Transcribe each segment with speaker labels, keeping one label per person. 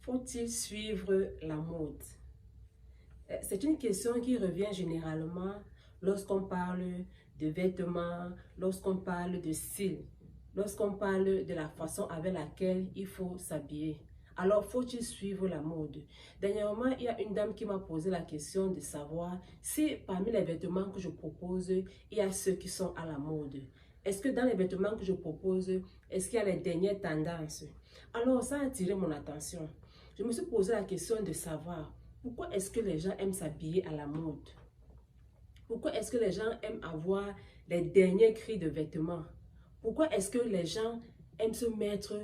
Speaker 1: Faut-il suivre la mode? C'est une question qui revient généralement lorsqu'on parle de vêtements, lorsqu'on parle de style, lorsqu'on parle de la façon avec laquelle il faut s'habiller. Alors, faut-il suivre la mode? Dernièrement, il y a une dame qui m'a posé la question de savoir si parmi les vêtements que je propose, il y a ceux qui sont à la mode. Est-ce que dans les vêtements que je propose, est-ce qu'il y a les dernières tendances? Alors, ça a attiré mon attention. Je me suis posé la question de savoir pourquoi est-ce que les gens aiment s'habiller à la mode? Pourquoi est-ce que les gens aiment avoir les derniers cris de vêtements? Pourquoi est-ce que les gens aiment se mettre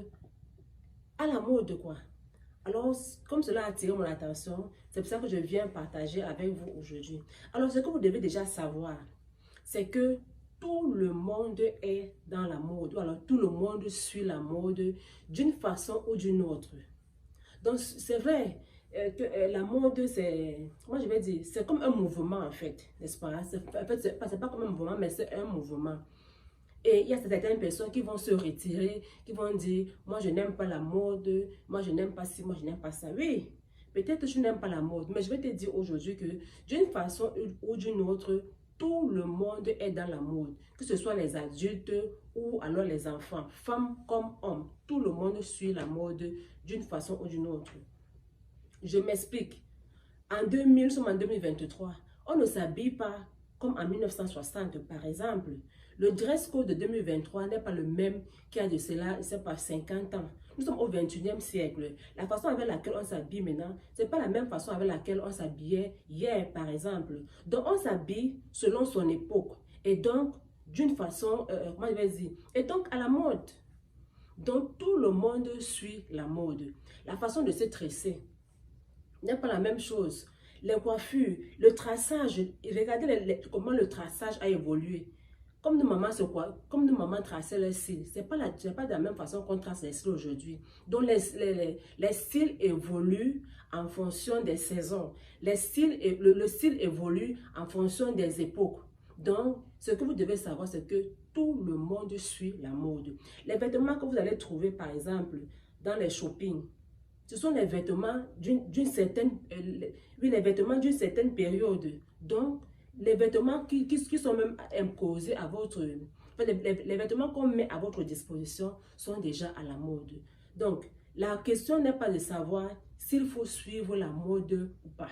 Speaker 1: à la mode, quoi? Alors, comme cela a attiré mon attention, c'est pour ça que je viens partager avec vous aujourd'hui. Alors, ce que vous devez déjà savoir, c'est que tout le monde est dans la mode. Alors, tout le monde suit la mode d'une façon ou d'une autre. Donc, c'est vrai que la mode, c'est, moi je vais dire, c'est comme un mouvement en fait, n'est-ce pas? En fait, c'est pas comme un mouvement, mais c'est un mouvement. Et il y a certaines personnes qui vont se retirer, qui vont dire, moi je n'aime pas la mode, moi je n'aime pas ci, moi je n'aime pas ça. Oui, peut-être que tu n'aimes pas la mode, mais je vais te dire aujourd'hui que d'une façon ou d'une autre, tout le monde est dans la mode. Que ce soit les adultes ou alors les enfants, femmes comme hommes, tout le monde suit la mode d'une façon ou d'une autre. Je m'explique. En 2000, nous sommes en 2023. On ne s'habille pas comme en 1960, par exemple. Le dress code de 2023 n'est pas le même qu'il y a de cela, c'est pas 50 ans. Nous sommes au 21e siècle. La façon avec laquelle on s'habille maintenant, ce n'est pas la même façon avec laquelle on s'habillait hier, par exemple. Donc, on s'habille selon son époque. Et donc, d'une façon, comment je vais dire, et donc à la mode. Donc, tout le monde suit la mode. La façon de se tresser n'est pas la même chose. Les coiffures, le traçage, regardez comment le traçage a évolué. Comme nos mamans, comme nos mamans traçaient les cils, ce n'est pas de la même façon qu'on trace les cils aujourd'hui. Donc les styles évoluent en fonction des saisons. Le style évolue en fonction des époques. Donc, ce que vous devez savoir, c'est que tout le monde suit la mode. Les vêtements que vous allez trouver, par exemple, dans les shoppings, ce sont les vêtements d'une certaine, les vêtements d'une certaine période. Donc, les vêtements qui sont même imposés à votre... Les vêtements qu'on met à votre disposition sont déjà à la mode. Donc, la question n'est pas de savoir s'il faut suivre la mode ou pas.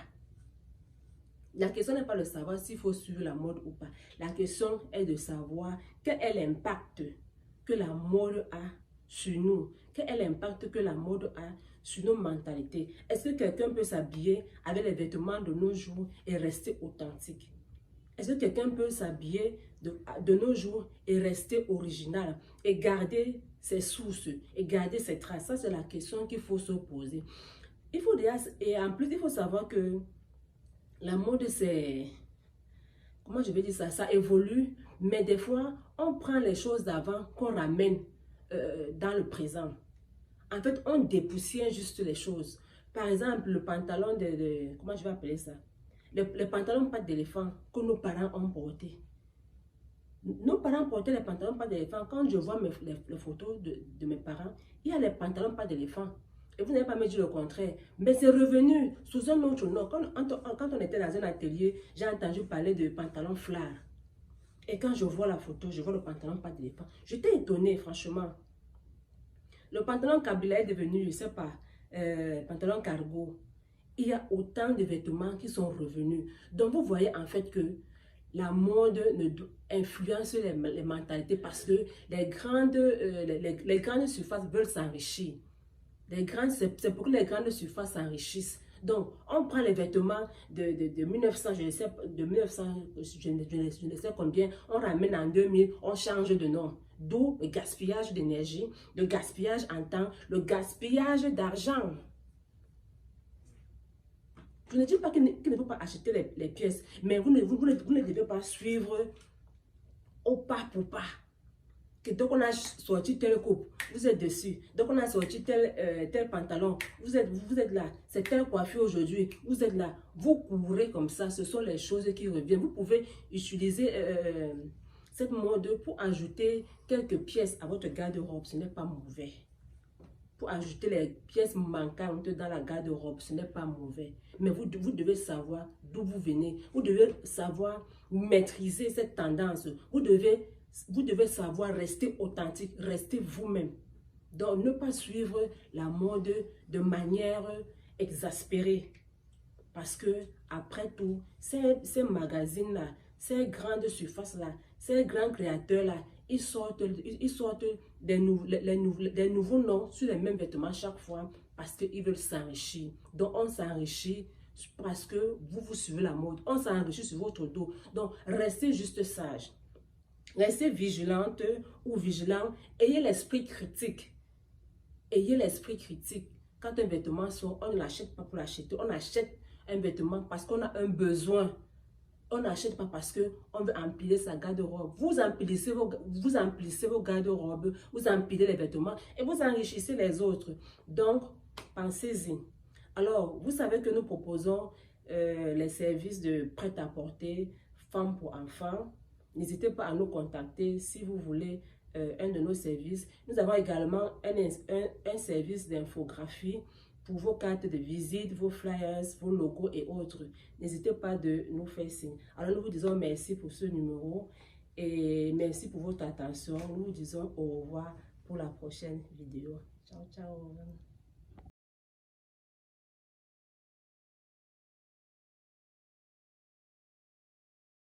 Speaker 1: La question n'est pas de savoir s'il faut suivre la mode ou pas. La question est de savoir quel est l'impact que la mode a sur nous. Quel est l'impact que la mode a sur nos mentalités. Est-ce que quelqu'un peut s'habiller avec les vêtements de nos jours et rester authentique? Est-ce que quelqu'un peut s'habiller de nos jours et rester original et garder ses sources et garder ses traces? Ça, c'est la question qu'il faut se poser. Il faut déjà, et en plus, il faut savoir que la mode, c'est... Comment je vais dire ça? Ça évolue, mais des fois, on prend les choses d'avant qu'on ramène dans le présent. En fait, on dépoussière juste les choses. Par exemple, le pantalon comment je vais appeler ça? Le pantalon pattes d'éléphant que nos parents ont porté. Nos parents portaient les pantalons pattes d'éléphant. Quand je vois les photos de mes parents, il y a les pantalons pattes d'éléphant. Et vous n'allez pas me dire le contraire. Mais c'est revenu sous un autre nom. Quand on était dans un atelier, j'ai entendu parler de pantalon flare. Et quand je vois la photo, je vois le pantalon pattes d'éléphant. J'étais étonnée, franchement. Le pantalon Kabila est devenu, je ne sais pas, pantalon cargo. Il y a autant de vêtements qui sont revenus. Donc, vous voyez en fait que la mode influence les mentalités parce que les grandes surfaces veulent s'enrichir. C'est pour que les grandes surfaces s'enrichissent. Donc, on prend les vêtements de 1900, je ne sais, je ne sais combien, on ramène en 2000, on change de nom. D'où le gaspillage d'énergie, le gaspillage en temps, le gaspillage d'argent. Je ne dis pas qu'il ne faut pas acheter les pièces, mais vous ne devez pas suivre au pas pour pas. Que donc on a sorti telle coupe, vous êtes dessus. Donc on a sorti tel pantalon, vous êtes là. C'est telle coiffure aujourd'hui, vous êtes là. Vous courez comme ça, ce sont les choses qui reviennent. Vous pouvez utiliser cette mode pour ajouter quelques pièces à votre garde-robe, ce n'est pas mauvais. pour ajouter les pièces manquantes dans la garde-robe, ce n'est pas mauvais. Mais vous devez savoir d'où vous venez. Vous devez savoir maîtriser cette tendance. Vous devez savoir rester authentique, rester vous-même. Donc, ne pas suivre la mode de manière exaspérée. Parce que, après tout, ces magazines-là, ces grandes surfaces-là, ces grands créateurs-là, ils sortent des nouveaux noms sur les mêmes vêtements chaque fois parce qu'ils veulent s'enrichir. Donc, on s'enrichit parce que vous suivez la mode. On s'enrichit sur votre dos. Donc, restez juste sage. Restez vigilante ou vigilant. Ayez l'esprit critique. Ayez l'esprit critique. Quand un vêtement sort, on ne l'achète pas pour l'acheter. On achète un vêtement parce qu'on a un besoin. On n'achète pas parce qu'on veut empiler sa garde-robe. Vous emplissez vos garde-robes, vous empilez les vêtements et vous enrichissez les autres. Donc, pensez-y. Alors, vous savez que nous proposons les services de prêt-à-porter, femmes pour enfants. N'hésitez pas à nous contacter si vous voulez un de nos services. Nous avons également un service d'infographie pour vos cartes de visite, vos flyers, vos logos et autres. N'hésitez pas de nous faire signe. Alors nous vous disons merci pour ce numéro et merci pour votre attention. Nous vous disons au revoir pour la prochaine vidéo. Ciao, ciao.